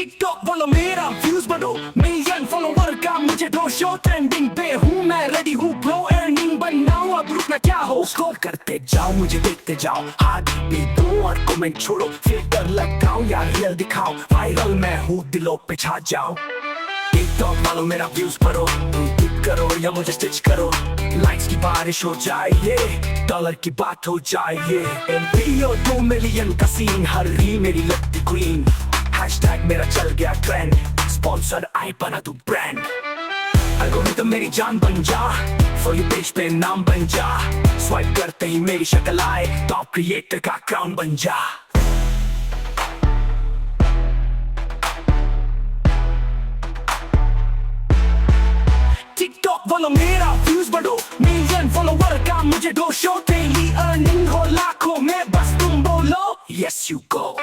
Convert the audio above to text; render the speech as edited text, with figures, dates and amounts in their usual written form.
TikTok बोलो मेरा views बढ़ो, मिलियन फॉलोवर का मुझे दो शो, ट्रेंडिंग पे हूँ मैं, रेडी हूँ ब्रो, अर्निंग बनाओ, अब रुकना क्या हो, स्क्रॉल करते जाओ, मुझे देखते जाओ, हाथ भी दो और कमेंट छोड़ो, फिल्टर लगाओ या रियल दिखाओ, वायरल मैं हूँ, दिलों पे छा जाओ। टिकटॉक वालों मेरा व्यूज बढ़ो, क्लिक करो या मुझे स्टिच करो, लाइक्स की बारिश हो जाए ये, डॉलर की बात हो जाए ये, वीडियो 2 मिलियन का सीन, हर रील मेरी लगती क्वीन, हैशटैग मेरा चल गया ट्रेंड, स्पॉन्सर आए बना तू ब्रांड, एल्गोरिथम मेरी जान बन जा, फॉर यू पेज पे नाम बन जा, स्वाइप करते ही मेरी शक्ल आए, टॉप क्रिएटर का क्राउन बन जा। टिकटॉक वालों मेरा व्यूज बढ़ो, मिलियन फॉलोवर का मुझे दो शो, डेली अर्निंग हो लाखों में, बस तुम बोलो यस यू गो।